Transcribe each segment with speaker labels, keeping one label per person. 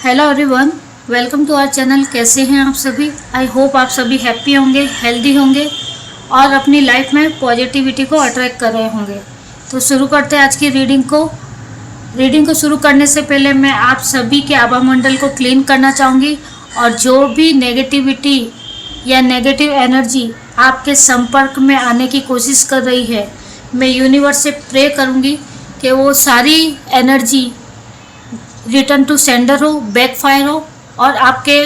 Speaker 1: Hello everyone, welcome to our channel. कैसे हैं आप सभी? आई होप आप सभी हैप्पी होंगे, हेल्दी होंगे और अपनी लाइफ में पॉजिटिविटी को अट्रैक्ट कर रहे होंगे। तो शुरू करते हैं आज की रीडिंग को शुरू करने से पहले मैं आप सभी के आभा मंडल को क्लीन करना चाहूँगी और जो भी नेगेटिविटी या नेगेटिव एनर्जी आपके संपर्क में आने की कोशिश कर रही है, मैं यूनिवर्स से प्रे करूँगी कि वो सारी एनर्जी रिटर्न टू सेंडर हो, बैकफायर हो और आपके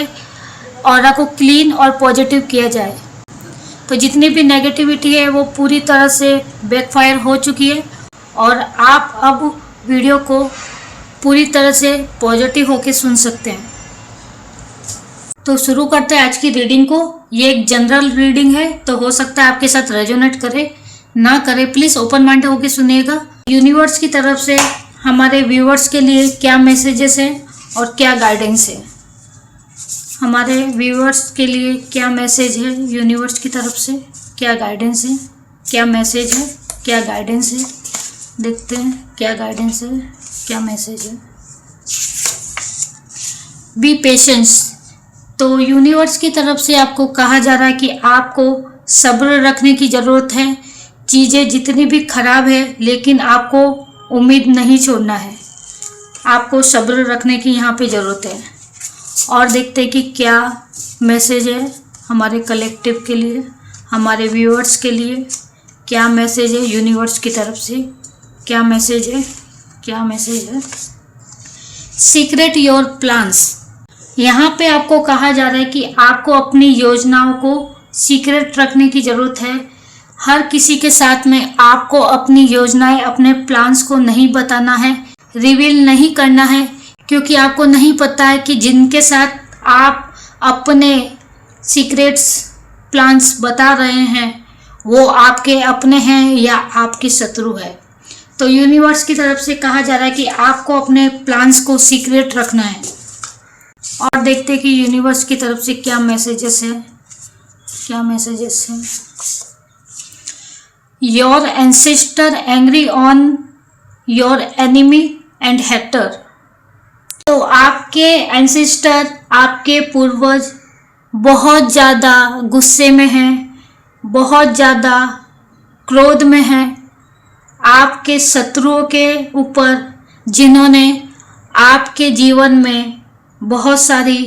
Speaker 1: ऑरा को क्लीन और पॉजिटिव किया जाए। तो जितनी भी नेगेटिविटी है वो पूरी तरह से बैकफायर हो चुकी है और आप अब वीडियो को पूरी तरह से पॉजिटिव होकर सुन सकते हैं। तो शुरू करते हैं आज की रीडिंग को। ये एक जनरल रीडिंग है, तो हो सकता है आपके साथ रेजोनेट करे ना करे, प्लीज़ ओपन माइंड होकर सुनिएगा। यूनिवर्स की तरफ से हमारे व्यूअर्स के लिए क्या मैसेजेस हैं और क्या गाइडेंस है, हमारे व्यूअर्स के लिए क्या मैसेज है यूनिवर्स की तरफ से, क्या गाइडेंस है, क्या मैसेज है, क्या गाइडेंस है। देखते हैं क्या गाइडेंस है, क्या मैसेज है। B patience. तो यूनिवर्स की तरफ से आपको कहा जा रहा है कि आपको सब्र रखने की ज़रूरत है। चीज़ें जितनी भी खराब है लेकिन आपको उम्मीद नहीं छोड़ना है, आपको सब्र रखने की यहाँ पे ज़रूरत है। और देखते हैं कि क्या मैसेज है हमारे कलेक्टिव के लिए, हमारे व्यूअर्स के लिए क्या मैसेज है यूनिवर्स की तरफ से, क्या मैसेज है, क्या मैसेज है। Secret your plans. यहाँ पे आपको कहा जा रहा है कि आपको अपनी योजनाओं को सीक्रेट रखने की ज़रूरत है। हर किसी के साथ में आपको अपनी योजनाएं, अपने प्लान्स को नहीं बताना है, रिवील नहीं करना है, क्योंकि आपको नहीं पता है कि जिनके साथ आप अपने सीक्रेट्स प्लान्स बता रहे हैं वो आपके अपने हैं या आपके शत्रु है। तो यूनिवर्स की तरफ से कहा जा रहा है कि आपको अपने प्लान्स को सीक्रेट रखना है। और देखते हैं कि यूनिवर्स की तरफ से क्या मैसेजेस है, क्या मैसेजेस हैं। Your ancestor angry on your enemy and hater। तो आपके एंसेस्टर, आपके पूर्वज बहुत ज़्यादा गुस्से में हैं, बहुत ज़्यादा क्रोध में हैं आपके शत्रुओं के ऊपर, जिन्होंने आपके जीवन में बहुत सारी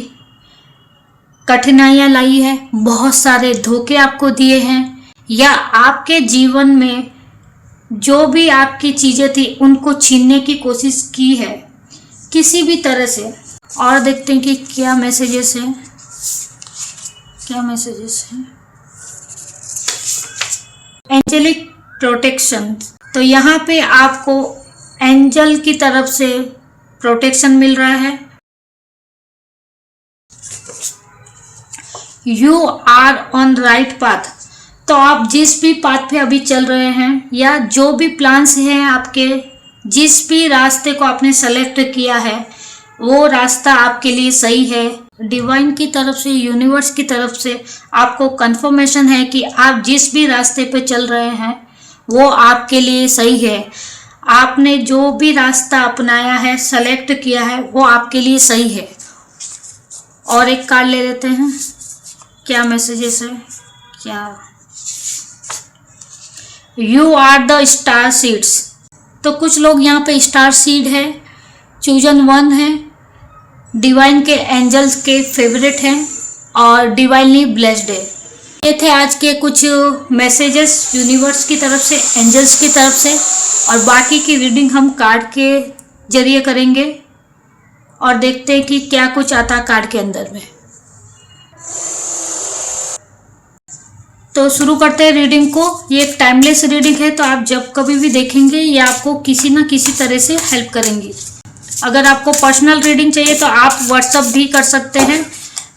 Speaker 1: कठिनाइयाँ लाई है, बहुत सारे धोखे आपको दिए हैं, या आपके जीवन में जो भी आपकी चीज़ें थी उनको छीनने की कोशिश की है किसी भी तरह से। और देखते हैं कि क्या मैसेजेस हैं, क्या मैसेजेस हैं। Angelic protection. तो यहाँ पे आपको एंजल की तरफ से प्रोटेक्शन मिल रहा है। You are on right path. तो आप जिस भी पाथ पे अभी चल रहे हैं या जो भी प्लान्स हैं आपके, जिस भी रास्ते को आपने सेलेक्ट किया है वो रास्ता आपके लिए सही है। डिवाइन की तरफ से, यूनिवर्स की तरफ से आपको कंफर्मेशन है कि आप जिस भी रास्ते पे चल रहे हैं वो आपके लिए सही है। आपने जो भी रास्ता अपनाया है, सेलेक्ट किया है, वो आपके लिए सही है। और एक कार्ड ले लेते हैं, क्या मैसेजेस है, क्या। You are the star seeds. तो कुछ लोग यहाँ पे स्टार सीड है, चूजन वन है, डिवाइन के एंजल्स के फेवरेट हैं और डिवाइनली ब्लेस्ड है। ये थे आज के कुछ मैसेजेस यूनिवर्स की तरफ से, एंजल्स की तरफ से। और बाकी की रीडिंग हम कार्ड के जरिए करेंगे और देखते हैं कि क्या कुछ आता है कार्ड के अंदर में। तो शुरू करते हैं रीडिंग को। ये एक टाइमलेस रीडिंग है, तो आप जब कभी भी देखेंगे ये आपको किसी ना किसी तरह से हेल्प करेंगी। अगर आपको पर्सनल रीडिंग चाहिए तो आप व्हाट्सअप भी कर सकते हैं,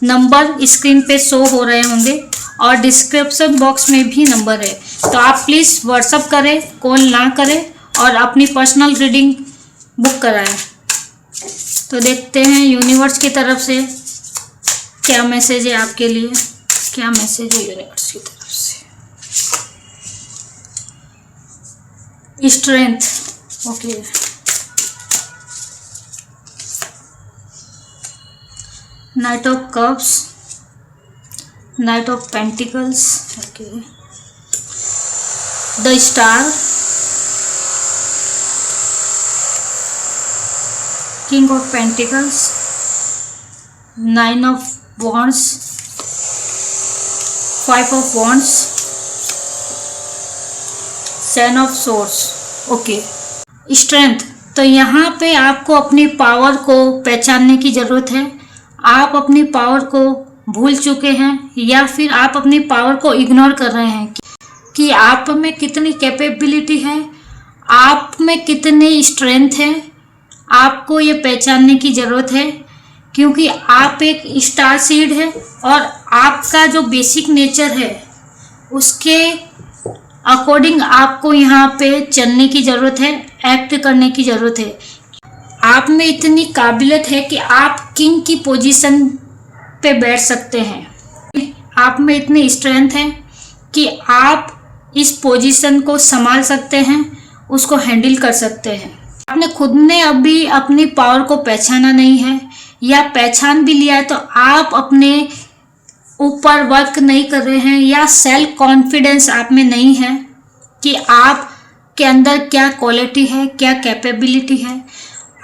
Speaker 1: नंबर स्क्रीन पे शो हो रहे होंगे और डिस्क्रिप्शन बॉक्स में भी नंबर है। तो आप प्लीज़ व्हाट्सअप करें, कॉल ना करें और अपनी पर्सनल रीडिंग बुक कराएं। तो देखते हैं यूनिवर्स की तरफ से क्या मैसेज है आपके लिए, क्या मैसेज है यूनिवर्स की तरफ से। Strength, okay. Night of cups, night of pentacles, okay, the star, king of pentacles, nine of wands, five of wands, seven of source. Okay, strength. तो यहाँ पे आपको अपनी पावर को पहचानने की ज़रूरत है। आप अपनी पावर को भूल चुके हैं या फिर आप अपनी पावर को इग्नोर कर रहे हैं कि आप में कितनी कैपेबिलिटी है, आप में कितनी स्ट्रेंथ है। आपको ये पहचानने की ज़रूरत है क्योंकि आप एक स्टार सीड है और आपका जो बेसिक नेचर है उसके अकॉर्डिंग आपको यहाँ पे चलने की ज़रूरत है, एक्ट करने की ज़रूरत है। आप में इतनी काबिलियत है कि आप किंग की पोजीशन पे बैठ सकते हैं। आप में इतनी स्ट्रेंथ है कि आप इस पोजीशन को संभाल सकते हैं, उसको हैंडल कर सकते हैं। आपने खुद ने अभी अपनी पावर को पहचाना नहीं है या पहचान भी लिया है तो आप अपने ऊपर वर्क नहीं कर रहे हैं या सेल्फ कॉन्फिडेंस आप में नहीं है कि आप के अंदर क्या क्वालिटी है, क्या कैपेबिलिटी है।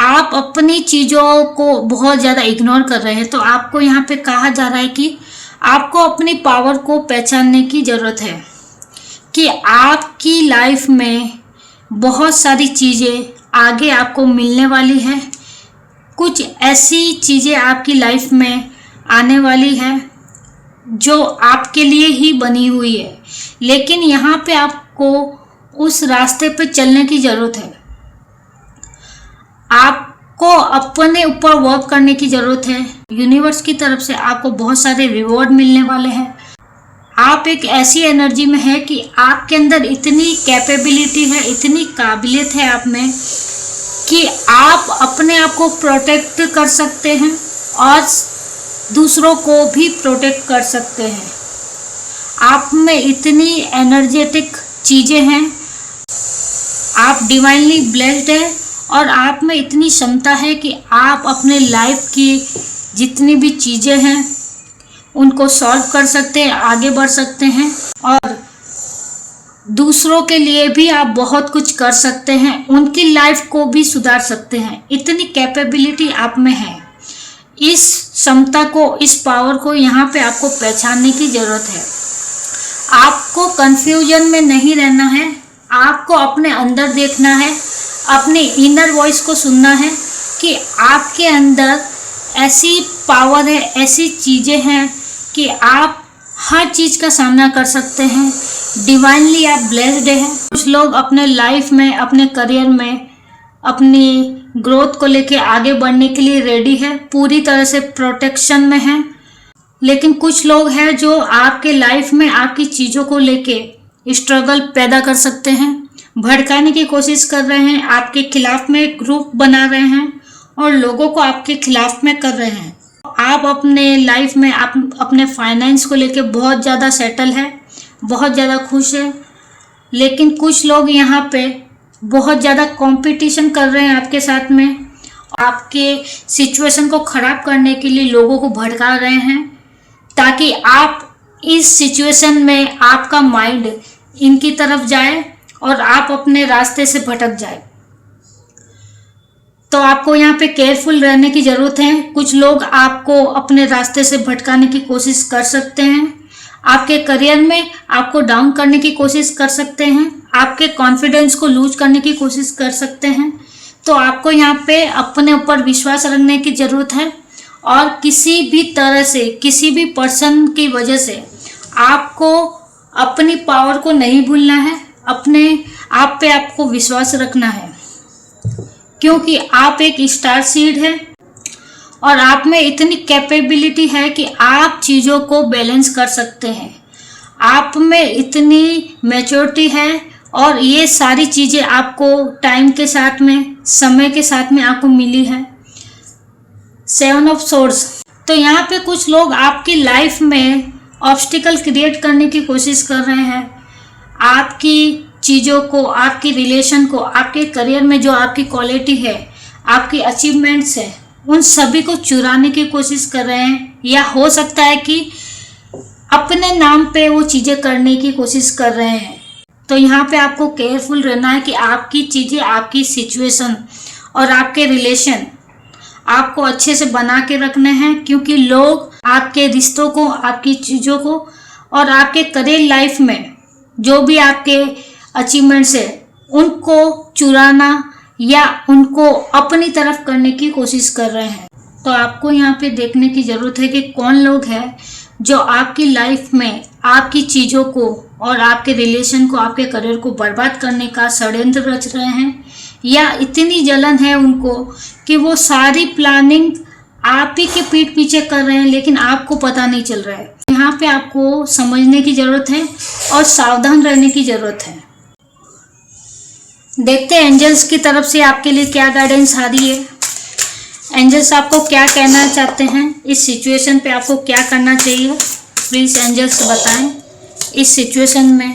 Speaker 1: आप अपनी चीज़ों को बहुत ज़्यादा इग्नोर कर रहे हैं। तो आपको यहाँ पे कहा जा रहा है कि आपको अपनी पावर को पहचानने की ज़रूरत है कि आपकी लाइफ में बहुत सारी चीज़ें आगे आपको मिलने वाली है। कुछ ऐसी चीज़ें आपकी लाइफ में आने वाली है जो आपके लिए ही बनी हुई है, लेकिन यहाँ पे आपको उस रास्ते पे चलने की ज़रूरत है। आपको अपने ऊपर वर्क करने की ज़रूरत है। यूनिवर्स की तरफ से आपको बहुत सारे रिवॉर्ड मिलने वाले हैं। आप एक ऐसी एनर्जी में है कि आपके अंदर इतनी कैपेबिलिटी है, इतनी काबिलियत है आप में कि आप अपने आप को प्रोटेक्ट कर सकते हैं और दूसरों को भी प्रोटेक्ट कर सकते हैं। आप में इतनी एनर्जेटिक चीज़ें हैं, आप डिवाइनली ब्लेस्ड है और आप में इतनी क्षमता है कि आप अपने लाइफ की जितनी भी चीज़ें हैं उनको सॉल्व कर सकते हैं, आगे बढ़ सकते हैं और दूसरों के लिए भी आप बहुत कुछ कर सकते हैं, उनकी लाइफ को भी सुधार सकते हैं। इतनी कैपेबिलिटी आप में है। इस क्षमता को, इस पावर को यहाँ पे आपको पहचानने की ज़रूरत है। आपको कंफ्यूजन में नहीं रहना है, आपको अपने अंदर देखना है, अपने इनर वॉइस को सुनना है कि आपके अंदर ऐसी पावर है, ऐसी चीज़ें हैं कि आप हर चीज़ का सामना कर सकते हैं। डिवाइनली आप ब्लेस्ड हैं। कुछ लोग अपने लाइफ में, अपने करियर में, अपनी ग्रोथ को लेके आगे बढ़ने के लिए रेडी है, पूरी तरह से प्रोटेक्शन में हैं। लेकिन कुछ लोग हैं जो आपके लाइफ में आपकी चीज़ों को लेके स्ट्रगल पैदा कर सकते हैं, भड़काने की कोशिश कर रहे हैं, आपके खिलाफ में ग्रुप बना रहे हैं और लोगों को आपके खिलाफ में कर रहे हैं। आप अपने लाइफ में आप अपने फाइनेंस को लेके बहुत ज़्यादा सेटल है, बहुत ज़्यादा खुश है, लेकिन कुछ लोग यहाँ पे बहुत ज़्यादा कंपटीशन कर रहे हैं आपके साथ में। आपके सिचुएशन को ख़राब करने के लिए लोगों को भड़का रहे हैं ताकि आप इस सिचुएशन में आपका माइंड इनकी तरफ जाए और आप अपने रास्ते से भटक जाए। तो आपको यहाँ पे केयरफुल रहने की ज़रूरत है। कुछ लोग आपको अपने रास्ते से भटकाने की कोशिश कर सकते हैं, आपके करियर में आपको डाउन करने की कोशिश कर सकते हैं, आपके कॉन्फिडेंस को लूज करने की कोशिश कर सकते हैं। तो आपको यहाँ पे अपने ऊपर विश्वास रखने की ज़रूरत है और किसी भी तरह से, किसी भी पर्सन की वजह से आपको अपनी पावर को नहीं भूलना है, अपने आप पे आपको विश्वास रखना है क्योंकि आप एक स्टार सीड है और आप में इतनी कैपेबिलिटी है कि आप चीज़ों को बैलेंस कर सकते हैं। आप में इतनी मैच्योरिटी है और ये सारी चीज़ें आपको टाइम के साथ में, समय के साथ में आपको मिली है। Seven of source. तो यहाँ पे कुछ लोग आपकी लाइफ में ऑब्स्टिकल क्रिएट करने की कोशिश कर रहे हैं। आपकी चीज़ों को, आपकी रिलेशन को, आपके करियर में जो आपकी क्वालिटी है, आपकी अचीवमेंट्स है, उन सभी को चुराने की कोशिश कर रहे हैं, या हो सकता है कि अपने नाम पे वो चीज़ें करने की कोशिश कर रहे हैं। तो यहाँ पे आपको केयरफुल रहना है कि आपकी चीज़ें, आपकी सिचुएशन और आपके रिलेशन आपको अच्छे से बना के रखने हैं, क्योंकि लोग आपके रिश्तों को, आपकी चीज़ों को और आपके करियर लाइफ में जो भी आपके अचीवमेंट्स है उनको चुराना या उनको अपनी तरफ करने की कोशिश कर रहे हैं। तो आपको यहाँ पे देखने की ज़रूरत है कि कौन लोग हैं जो आपकी लाइफ में आपकी चीज़ों को और आपके रिलेशन को, आपके करियर को बर्बाद करने का षड्यंत्र रच रहे हैं, या इतनी जलन है उनको कि वो सारी प्लानिंग आप ही के पीठ पीछे कर रहे हैं, लेकिन आपको पता नहीं चल रहा है। यहाँ पे आपको समझने की ज़रूरत है और सावधान रहने की ज़रूरत है। देखते हैं एंजल्स की तरफ से आपके लिए क्या गाइडेंस आ रही है। एंजल्स आपको क्या कहना चाहते हैं, इस सिचुएशन पे आपको क्या करना चाहिए, प्लीज़ एंजल्स बताएं। इस सिचुएशन में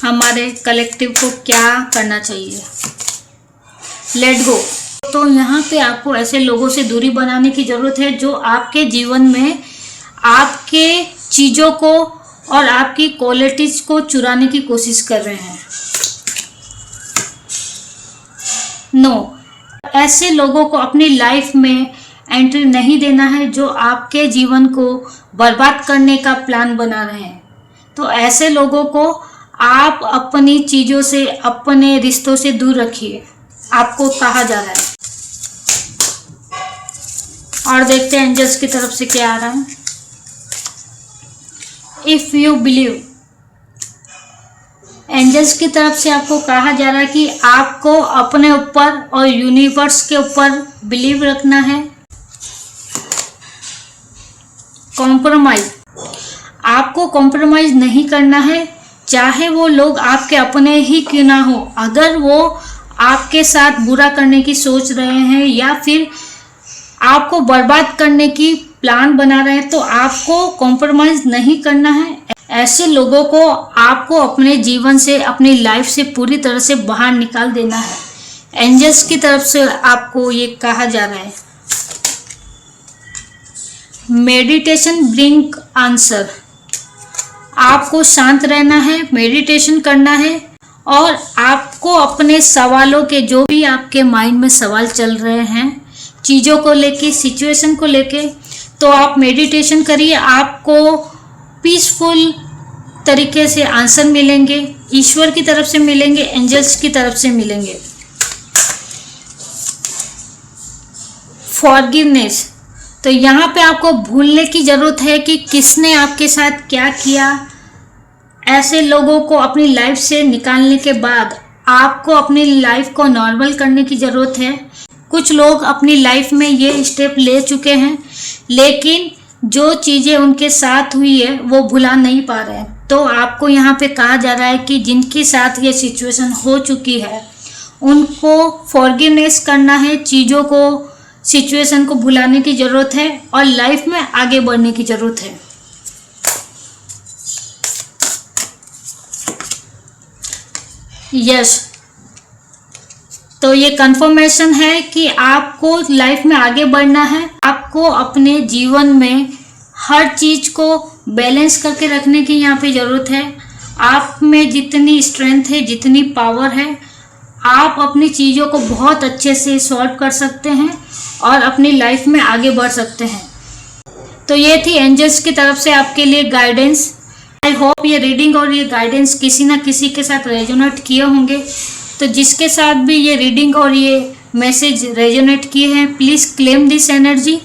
Speaker 1: हमारे कलेक्टिव को क्या करना चाहिए। Let go. तो यहाँ पे आपको ऐसे लोगों से दूरी बनाने की ज़रूरत है जो आपके जीवन में आपके चीज़ों को और आपकी क्वालिटीज़ को चुराने की कोशिश कर रहे हैं। नो, ऐसे लोगों को अपनी लाइफ में एंट्री नहीं देना है जो आपके जीवन को बर्बाद करने का प्लान बना रहे हैं। तो ऐसे लोगों को आप अपनी चीज़ों से, अपने रिश्तों से दूर रखिए, आपको कहा जा रहा है। और देखते हैं एंजल्स की तरफ से क्या आ रहा है। इफ़ यू बिलीव, एंजल्स की तरफ से आपको कहा जा रहा है कि आपको अपने ऊपर और यूनिवर्स के ऊपर बिलीव रखना है। कॉम्प्रोमाइज, आपको कॉम्प्रोमाइज नहीं करना है, चाहे वो लोग आपके अपने ही क्यों ना हो। अगर वो आपके साथ बुरा करने की सोच रहे हैं या फिर आपको बर्बाद करने की प्लान बना रहे हैं, तो आपको कॉम्प्रोमाइज नहीं करना है। ऐसे लोगों को आपको अपने जीवन से, अपनी लाइफ से पूरी तरह से बाहर निकाल देना है। एंजल्स की तरफ से आपको ये कहा जा रहा है। मेडिटेशन ब्रिंग आंसर, आपको शांत रहना है, मेडिटेशन करना है और आपको अपने सवालों के, जो भी आपके माइंड में सवाल चल रहे हैं चीज़ों को लेके, सिचुएशन को लेके, तो आप मेडिटेशन करिए। आपको पीसफुल तरीके से आंसर मिलेंगे, ईश्वर की तरफ से मिलेंगे, एंजल्स की तरफ से मिलेंगे। फॉरगिवनेस, तो यहाँ पे आपको भूलने की ज़रूरत है कि किसने आपके साथ क्या किया। ऐसे लोगों को अपनी लाइफ से निकालने के बाद आपको अपनी लाइफ को नॉर्मल करने की ज़रूरत है। कुछ लोग अपनी लाइफ में ये स्टेप ले चुके हैं, लेकिन जो चीज़ें उनके साथ हुई है वो भुला नहीं पा रहे हैं। तो आपको यहाँ पे कहा जा रहा है कि जिनके साथ ये सिचुएशन हो चुकी है उनको फॉरगिवनेस करना है, चीज़ों को, सिचुएशन को भुलाने की ज़रूरत है और लाइफ में आगे बढ़ने की ज़रूरत है। यस, तो ये कंफर्मेशन है कि आपको लाइफ में आगे बढ़ना है। आपको अपने जीवन में हर चीज़ को बैलेंस करके रखने की यहाँ पे ज़रूरत है। आप में जितनी स्ट्रेंथ है, जितनी पावर है, आप अपनी चीज़ों को बहुत अच्छे से सॉल्व कर सकते हैं और अपनी लाइफ में आगे बढ़ सकते हैं। तो ये थी एंजल्स की तरफ से आपके लिए गाइडेंस। आई होप ये रीडिंग और ये गाइडेंस किसी न किसी के साथ रेजोनेट किए होंगे। तो जिसके साथ भी ये रीडिंग और ये मैसेज रेजोनेट किए हैं, प्लीज़ क्लेम दिस एनर्जी